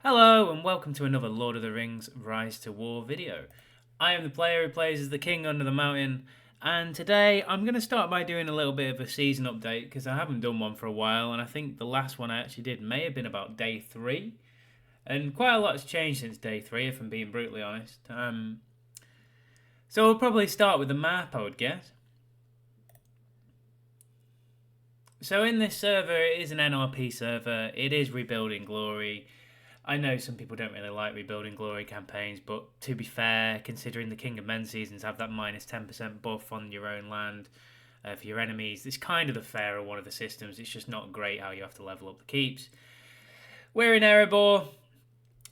Hello and welcome to another Lord of the Rings Rise to War video. I am the player who plays as the King under the mountain, and today I'm going to start by doing a little bit of a season update because I haven't done one for a while, and I think the last one I actually did may have been about day 3, and quite a lot's changed since day 3 if I'm being brutally honest. So we'll probably start with the map, I would guess. So in this server, it is an NRP server, it is Rebuilding Glory. I know some people don't really like Rebuilding Glory campaigns, but to be fair, considering the King of Men seasons have that minus 10% buff on your own land for your enemies, it's kind of the fairer one of the systems. It's just not great how you have to level up the keeps. We're in Erebor,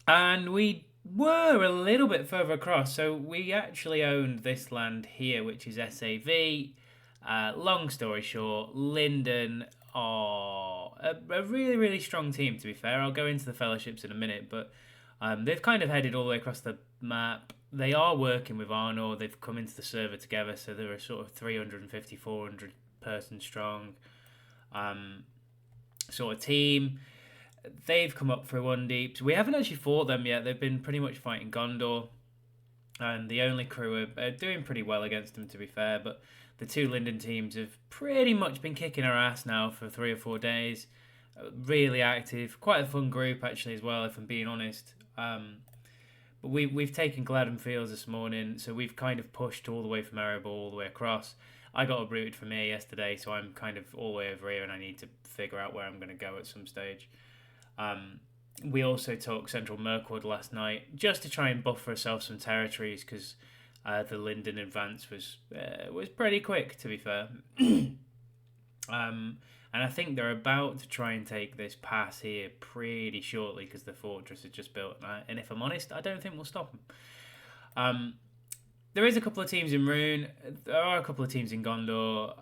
and we were a little bit further across, so we actually owned this land here, which is SAV. Long story short, Linden are a really, really strong team, to be fair. I'll go into the fellowships in a minute, but they've kind of headed all the way across the map. They are working with Arnor. They've come into the server together, so they're a sort of 350, 400 person strong sort of team. They've come up through Undeeps. We haven't actually fought them yet. They've been pretty much fighting Gondor, and the only crew are doing pretty well against them, to be fair, but the two Linden teams have pretty much been kicking our ass now for 3 or 4 days. Really active, quite a fun group actually as well, if I'm being honest. But we've taken Gladden Fields this morning, so we've kind of pushed all the way from Erebor all the way across. I got uprooted from here yesterday, so I'm kind of all the way over here, and I need to figure out where I'm going to go at some stage. We also took Central Mirkwood last night just to try and buffer ourselves some territories because the Linden advance was pretty quick, to be fair. And I think they're about to try and take this pass here pretty shortly because the fortress is just built. And if I'm honest, I don't think we'll stop them. There is a couple of teams in Rune. There are a couple of teams in Gondor.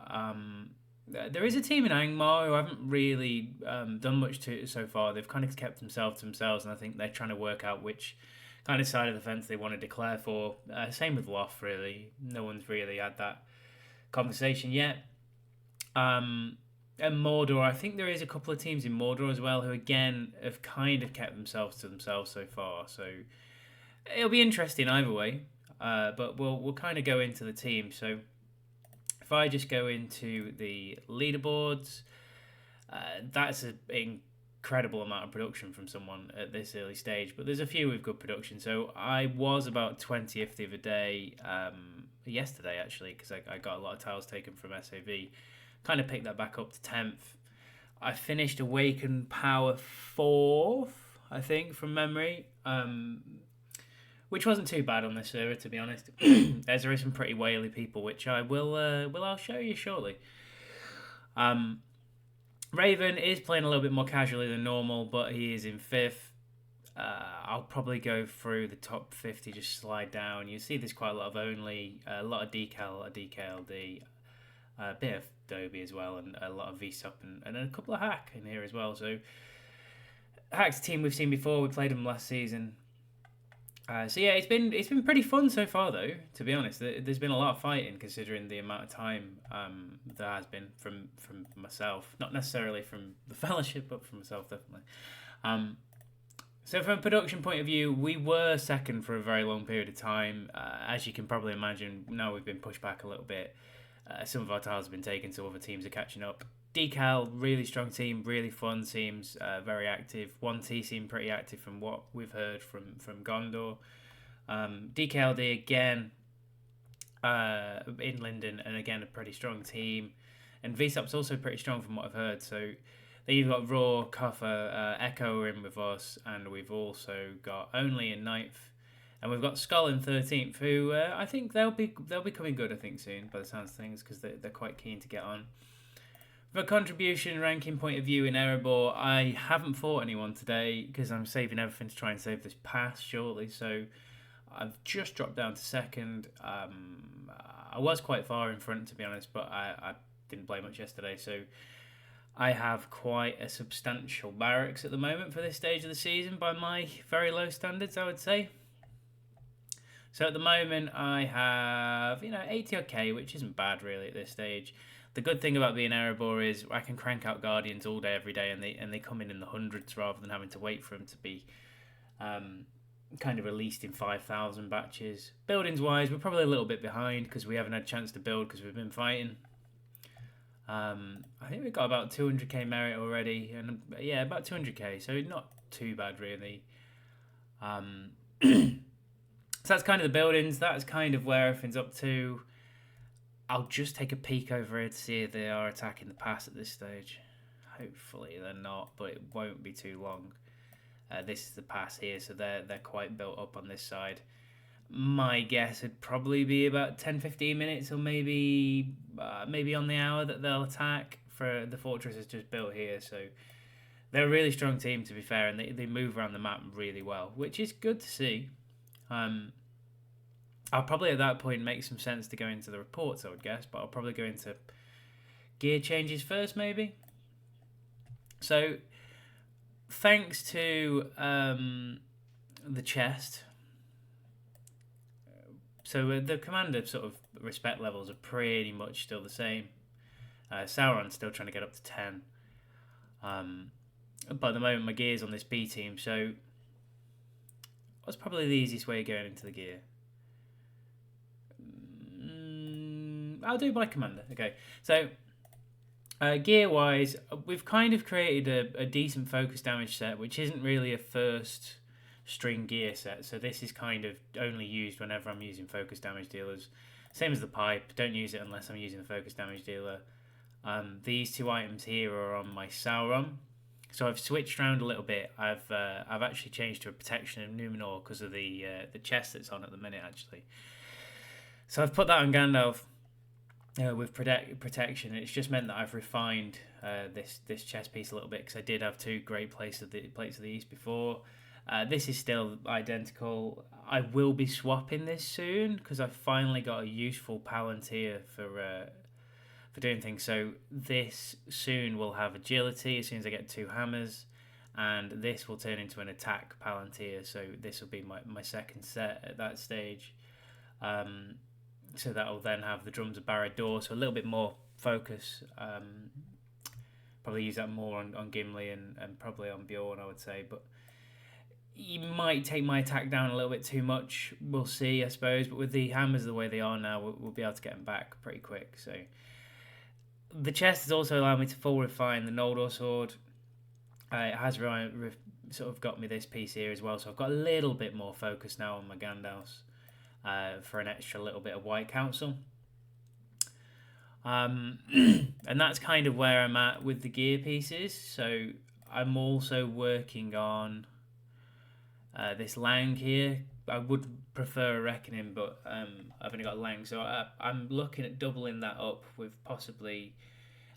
There is a team in Angmar who haven't really done much to so far. They've kind of kept themselves to themselves, and I think they're trying to work out which kind of side of the fence they want to declare for. Same with Loth, really. No one's really had that conversation yet. And Mordor, I think there is a couple of teams in Mordor as well who, again, have kind of kept themselves to themselves so far. So it'll be interesting either way. But we'll kind of go into the team. So if I just go into the leaderboards, that's an incredible amount of production from someone at this early stage. But there's a few with good production. So I was about 20th the other day, yesterday actually, because I got a lot of tiles taken from SAV. Kind of picked that back up to 10th. I finished Awakened Power 4th, I think, from memory. Which wasn't too bad on this server, to be honest. There is some pretty whaley people, which I'll show you shortly. Raven is playing a little bit more casually than normal, but he is in 5th. I'll probably go through the top 50, just slide down. You see there's quite a lot of only, a lot of decal, a DKLD, a bit of Dobie as well, and a lot of VSUP, and a couple of Hack in here as well. So Hack's a team we've seen before. We played them last season. So yeah, it's been pretty fun so far, though. To be honest, there's been a lot of fighting considering the amount of time there has been from myself, not necessarily from the fellowship, but from myself definitely. So from a production point of view, we were second for a very long period of time. As you can probably imagine, now we've been pushed back a little bit. Some of our tiles have been taken, so other teams are catching up. Decal, really strong team, really fun teams, very active. 1T seemed pretty active from what we've heard from Gondor. DKLD again in Linden, and again a pretty strong team. And VSUP's also pretty strong from what I've heard. So then you've got Raw, Cuffer, Echo are in with us, and we've also got Only in 9th. And we've got Skull in 13th, who I think they'll be coming good, I think, soon, by the sounds of things, because they're quite keen to get on. From a contribution ranking point of view in Erebor, I haven't fought anyone today, because I'm saving everything to try and save this pass shortly, so I've just dropped down to 2nd. I was quite far in front, to be honest, but I didn't play much yesterday, so I have quite a substantial barracks at the moment for this stage of the season, by my very low standards, I would say. So at the moment I have, 80 okay, which isn't bad really at this stage. The good thing about being Erebor is I can crank out Guardians all day, every day, and they come in the hundreds rather than having to wait for them to be kind of released in 5,000 batches. Buildings wise, we're probably a little bit behind because we haven't had a chance to build because we've been fighting. I think we've got about 200k merit already, and yeah, about 200k, so not too bad really. So that's kind of the buildings. That's kind of where everything's up to. I'll just take a peek over here to see if they are attacking the pass at this stage. Hopefully they're not, but it won't be too long. This is the pass here, so they're quite built up on this side. My guess would probably be about 10-15 minutes, or maybe on the hour that they'll attack. For the fortress is just built here, so they're a really strong team, to be fair, and they move around the map really well, which is good to see. I'll probably at that point make some sense to go into the reports, I would guess, but I'll probably go into gear changes first, maybe. So, thanks to the chest. So the commander sort of respect levels are pretty much still the same. Sauron's still trying to get up to 10. But at the moment my gear's on this B team, so what's probably the easiest way of going into the gear? I'll do by commander. Okay, so gear wise, we've kind of created a decent focus damage set, which isn't really a first string gear set, so this is kind of only used whenever I'm using focus damage dealers. Same as the pipe, don't use it unless I'm using a focus damage dealer. These two items here are on my Sauron, so I've switched around a little bit. I've actually changed to a protection of Numenor because of the chest that's on at the minute actually. So I've put that on Gandalf with protection. It's just meant that I've refined this chest piece a little bit because I did have two great plates of the East before. This is still identical. I will be swapping this soon because I've finally got a useful Palantir for doing things. So this soon will have agility as soon as I get 2 hammers, and this will turn into an attack Palantir. So this will be my second set at that stage. So that will then have the drums of Barad-dûr, so a little bit more focus. Probably use that more on Gimli and probably on Bjorn, I would say, but you might take my attack down a little bit too much. We'll see, I suppose. But with the hammers the way they are now, we'll be able to get them back pretty quick. So the chest has also allowed me to full refine the Noldor sword. It has sort of got me this piece here as well. So I've got a little bit more focus now on my Gandalfs for an extra little bit of White Council. And that's kind of where I'm at with the gear pieces. So I'm also working on this Lang here. I would prefer a Reckoning, but I've only got Lang, so I'm looking at doubling that up with possibly.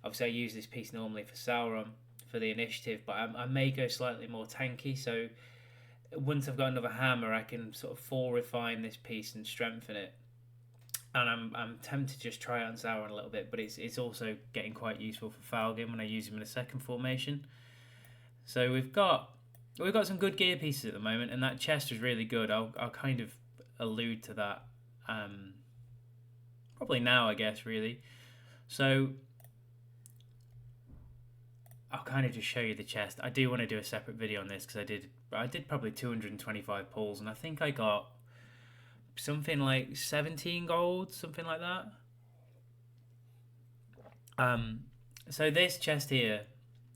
Obviously, I use this piece normally for Sauron for the initiative, but I may go slightly more tanky. So once I've got another hammer, I can sort of full refine this piece and strengthen it. And I'm tempted to just try it on Sauron a little bit, but it's also getting quite useful for Falgrim when I use him in a second formation. So we've got some good gear pieces at the moment, and that chest is really good. I'll kind of allude to that probably now, I guess, really. So I'll kind of just show you the chest. I do want to do a separate video on this because I did probably 225 pulls, and I think I got something like 17 gold, something like that. So this chest here,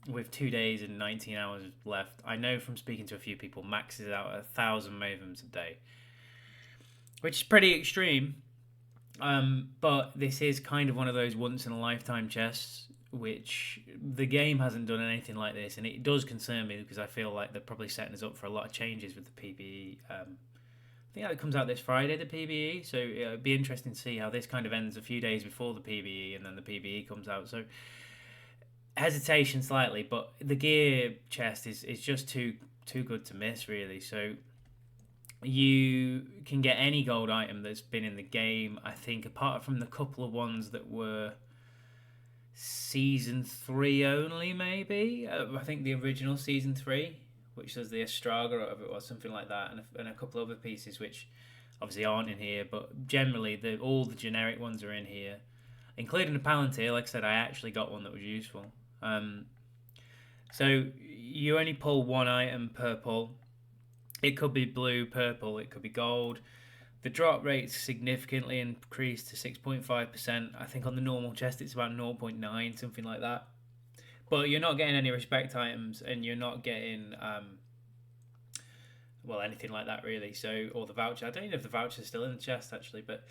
with 2 days and 19 hours left, I know from speaking to a few people, maxes out 1,000 Mavens a day, which is pretty extreme. But this is kind of one of those once in a lifetime chests, which the game hasn't done anything like this, and it does concern me because I feel like they're probably setting us up for a lot of changes with the PBE. I think that comes out this Friday, the PBE, so it'd be interesting to see how this kind of ends a few days before the PBE, and then the PBE comes out. So hesitation slightly, but the gear chest is just too good to miss, really. So you can get any gold item that's been in the game, I think, apart from the couple of ones that were Season 3 only, maybe. I think the original Season 3, which was the Astraga or whatever it was, something like that, and a couple other pieces which obviously aren't in here, but generally all the generic ones are in here, including the Palantir. Like I said, I actually got one that was useful. So you only pull one item per pull. It could be blue, purple, it could be gold. The drop rate's significantly increased to 6.5%. I think on the normal chest it's about 0.9, something like that. But you're not getting any respect items, and you're not getting anything like that really. So, or the voucher. I don't know if the voucher's still in the chest actually, but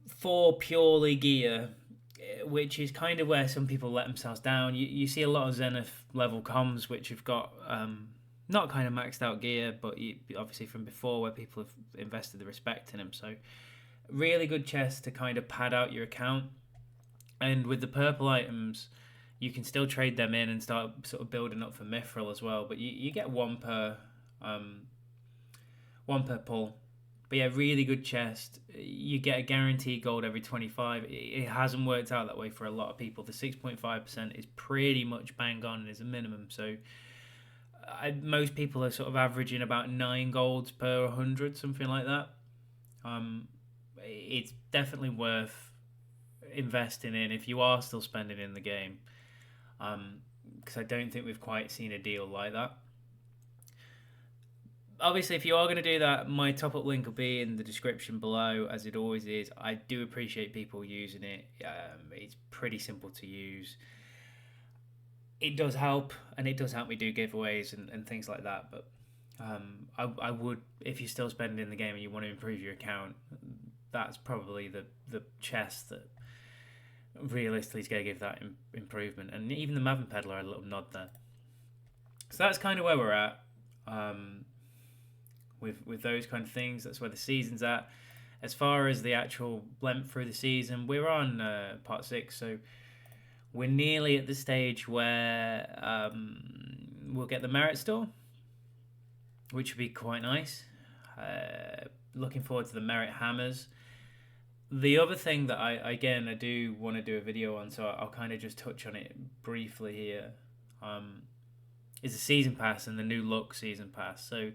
for purely gear, which is kind of where some people let themselves down. You see a lot of Zenith level comms which have got not kind of maxed out gear, but obviously from before where people have invested the respect in them. So really good chest to kind of pad out your account. And with the purple items, you can still trade them in and start sort of building up for Mithril as well. But you get one per pull. But yeah, really good chest. You get a guaranteed gold every 25. It hasn't worked out that way for a lot of people. The 6.5% is pretty much bang on and is a minimum. So most people are sort of averaging about 9 golds per 100, something like that. It's definitely worth investing in if you are still spending in the game. Because I don't think we've quite seen a deal like that. Obviously, if you are going to do that, my top-up link will be in the description below, as it always is. I do appreciate people using it. It's pretty simple to use. It does help, and it does help me do giveaways and things like that. But I would, if you're still spending in the game and you want to improve your account, that's probably the chest that realistically is going to give that improvement. And even the Maven Peddler had a little nod there. So that's kind of where we're at. With those kind of things, that's where the season's at. As far as the actual length through the season, we're on part 6, so we're nearly at the stage where we'll get the merit store, which would be quite nice. Looking forward to the merit hammers. The other thing that I do want to do a video on, so I'll kind of just touch on it briefly here, is the season pass and the new look season pass. So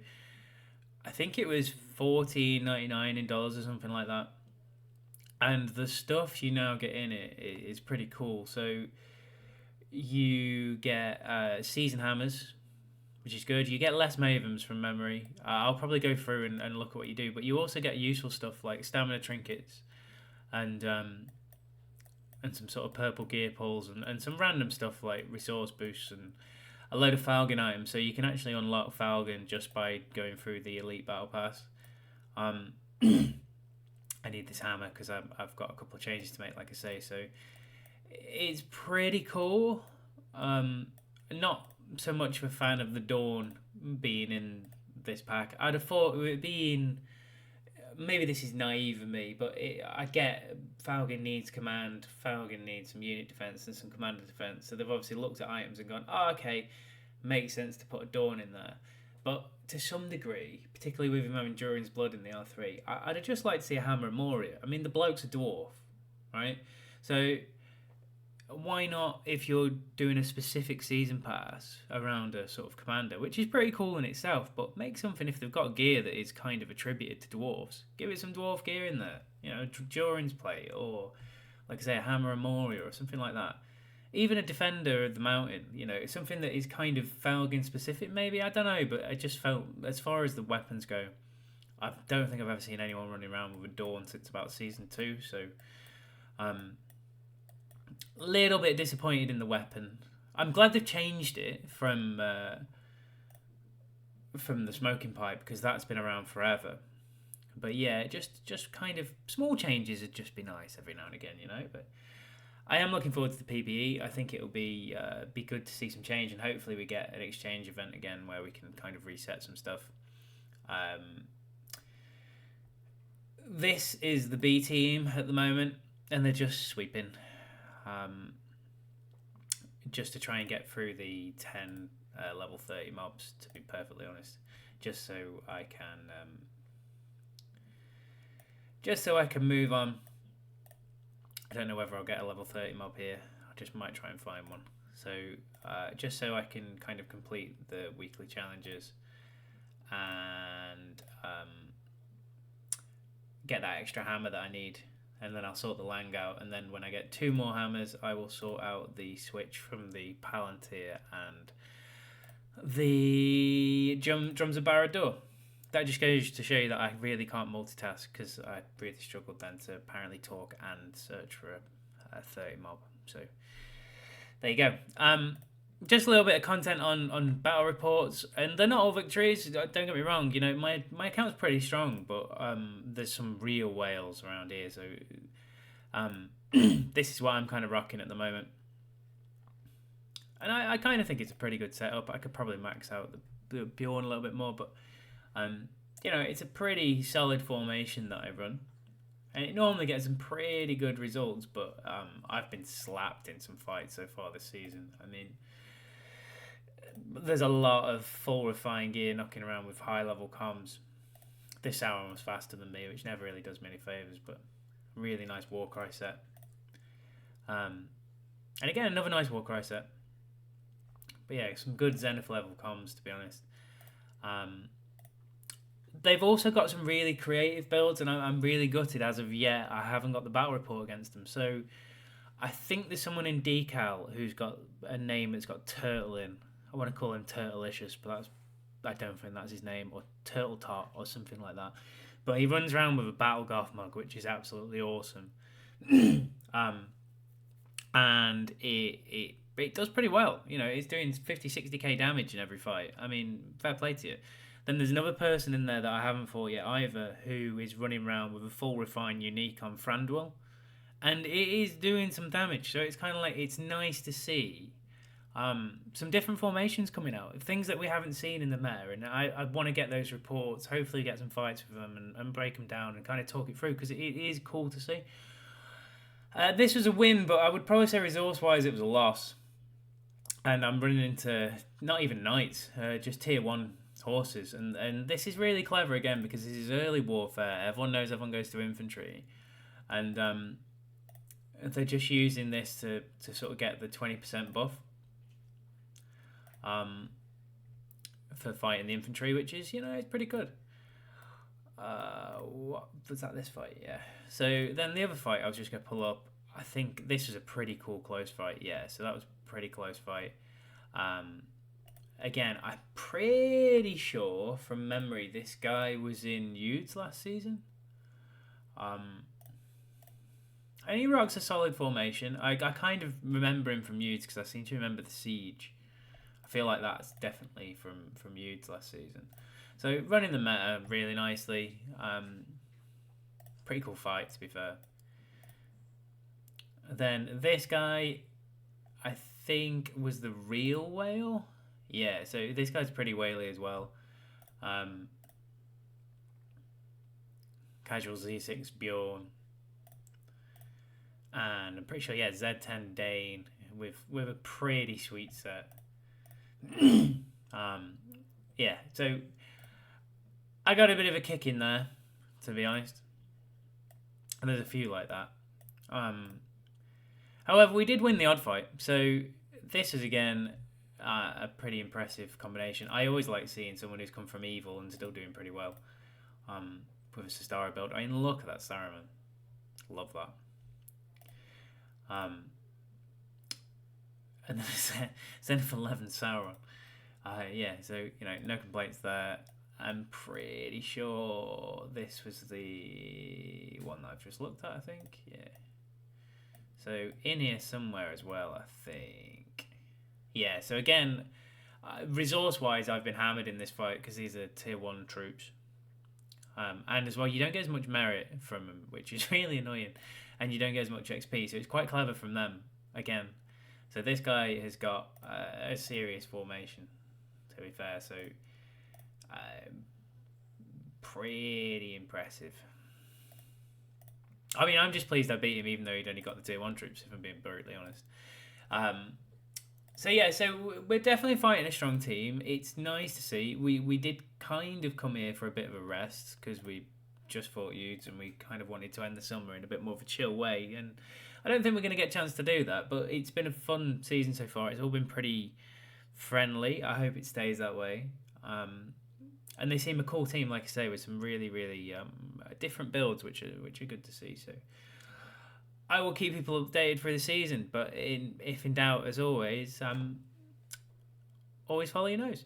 I think it was $14.99 in dollars or something like that. And the stuff you now get in it is pretty cool. So you get season hammers, which is good. You get less Mavens from memory. I'll probably go through and look at what you do. But you also get useful stuff like stamina trinkets and some sort of purple gear pulls and some random stuff like resource boosts and a load of Falcon items, so you can actually unlock Falcon just by going through the Elite Battle Pass. I need this hammer because I've got a couple of changes to make, like I say, so it's pretty cool. Not so much of a fan of the Dawn being in this pack. I'd have thought it would be in... Maybe this is naive of me, but I get Falcon needs command, Falcon needs some unit defense and some commander defense. So they've obviously looked at items and gone, oh, okay, makes sense to put a Dawn in there. But to some degree, particularly with him having Durin's Blood in the R3, I'd just like to see a Hammer of Moria. I mean, the bloke's a dwarf, right? So why not, if you're doing a specific season pass around a sort of commander, which is pretty cool in itself, but make something, if they've got gear that is kind of attributed to dwarves, give it some dwarf gear in there, you know, Durin's plate, or like I say, a Hammer of Moria or something like that. Even a Defender of the Mountain, you know, something that is kind of Falcon specific maybe, I don't know, but I just felt, as far as the weapons go, I don't think I've ever seen anyone running around with a Dawn since about Season 2, so little bit disappointed in the weapon. I'm glad they've changed it from the smoking pipe, because that's been around forever. But yeah, just kind of small changes would just be nice every now and again, you know. But I am looking forward to the PBE. I think it'll be good to see some change, and hopefully we get an exchange event again where we can kind of reset some stuff. This is the B team at the moment, and they're just sweeping. Just to try and get through the 10 level 30 mobs, to be perfectly honest, just so I can move on. I don't know whether I'll get a level 30 mob here. I just might try and find one. So just so I can kind of complete the weekly challenges and get that extra hammer that I need. And then I'll sort the Lang out, and then when I get 2 more hammers, I will sort out the switch from the Palantir and the drums of Barracks. That just goes to show you that I really can't multitask, because I really struggled then to apparently talk and search for a 30 mob. So there you go. Just a little bit of content on battle reports, and they're not all victories. Don't get me wrong. You know, my account's pretty strong, but there's some real whales around here. So this is what I'm kind of rocking at the moment. And I kind of think it's a pretty good setup. I could probably max out the Bjorn a little bit more, but you know, it's a pretty solid formation that I run. And it normally gets some pretty good results, but I've been slapped in some fights so far this season. I mean, there's a lot of full refined gear knocking around with high level comms. This Sauron was faster than me, which never really does me any favours, but really nice Warcry set. And again, another nice Warcry set. But yeah, some good Zenith level comms, to be honest. They've also got some really creative builds, and I'm really gutted as of yet. I haven't got the battle report against them. So I think there's someone in Decal who's got a name that's got Turtle in. I want to call him Turtlicious, but I don't think that's his name, or Turtle Tot or something like that. But he runs around with a Battle Goth mug, which is absolutely awesome. And it does pretty well. You know, it's doing 50, 60k damage in every fight. I mean, fair play to you. Then there's another person in there that I haven't fought yet either, who is running around with a full refined unique on Frandwell. And it is doing some damage. So it's kind of like, it's nice to see some different formations coming out, things that we haven't seen in the meta. And I want to get those reports, hopefully get some fights with them and break them down and kind of talk it through, because it is cool to see. This was a win, but I would probably say resource-wise it was a loss. And I'm running into not even knights, just tier 1 horses. And this is really clever again, because this is early warfare. Everyone knows everyone goes to infantry. And they're just using this to sort of get the 20% buff for fighting the infantry, which is, you know, it's pretty good. What was that, this fight? Yeah. So then the other fight I was just going to pull up, I think this was a pretty cool close fight. Yeah, so that was a pretty close fight. Again, I'm pretty sure from memory this guy was in Yudes last season. And he rocks a solid formation. I kind of remember him from Yudes because I seem to remember the Siege. I feel like that's definitely from Yudes last season. So running the meta really nicely. Pretty cool fight, to be fair. Then this guy, I think, was the real whale. Yeah, so this guy's pretty whaley as well. Casual Z6 Bjorn. And I'm pretty sure, yeah, Z10 Dane with a pretty sweet set. Yeah, so I got a bit of a kick in there, to be honest. And there's a few like that. However, we did win the odd fight, so this is again a pretty impressive combination. I always like seeing someone who's come from evil and still doing pretty well with a Sistara build. I mean, look at that Saruman. Love that. And then Zenith 11 Sauron. Yeah, so, you know, no complaints there. I'm pretty sure this was the one that I've just looked at, I think. Yeah. So in here somewhere as well, I think. Yeah, so again, resource-wise, I've been hammered in this fight because these are tier 1 troops. And as well, you don't get as much merit from them, which is really annoying. And you don't get as much XP, so it's quite clever from them, again. So this guy has got a serious formation, to be fair. So pretty impressive. I mean, I'm just pleased I beat him, even though he'd only got the tier 1 troops, if I'm being brutally honest. So yeah, so we're definitely fighting a strong team. It's nice to see. We did kind of come here for a bit of a rest, because we just fought Yudes and we kind of wanted to end the summer in a bit more of a chill way. And I don't think we're going to get a chance to do that, but it's been a fun season so far. It's all been pretty friendly. I hope it stays that way. And they seem a cool team, like I say, with some really, really different builds, which are good to see. So I will keep people updated for the season, but if in doubt, as always always follow your nose.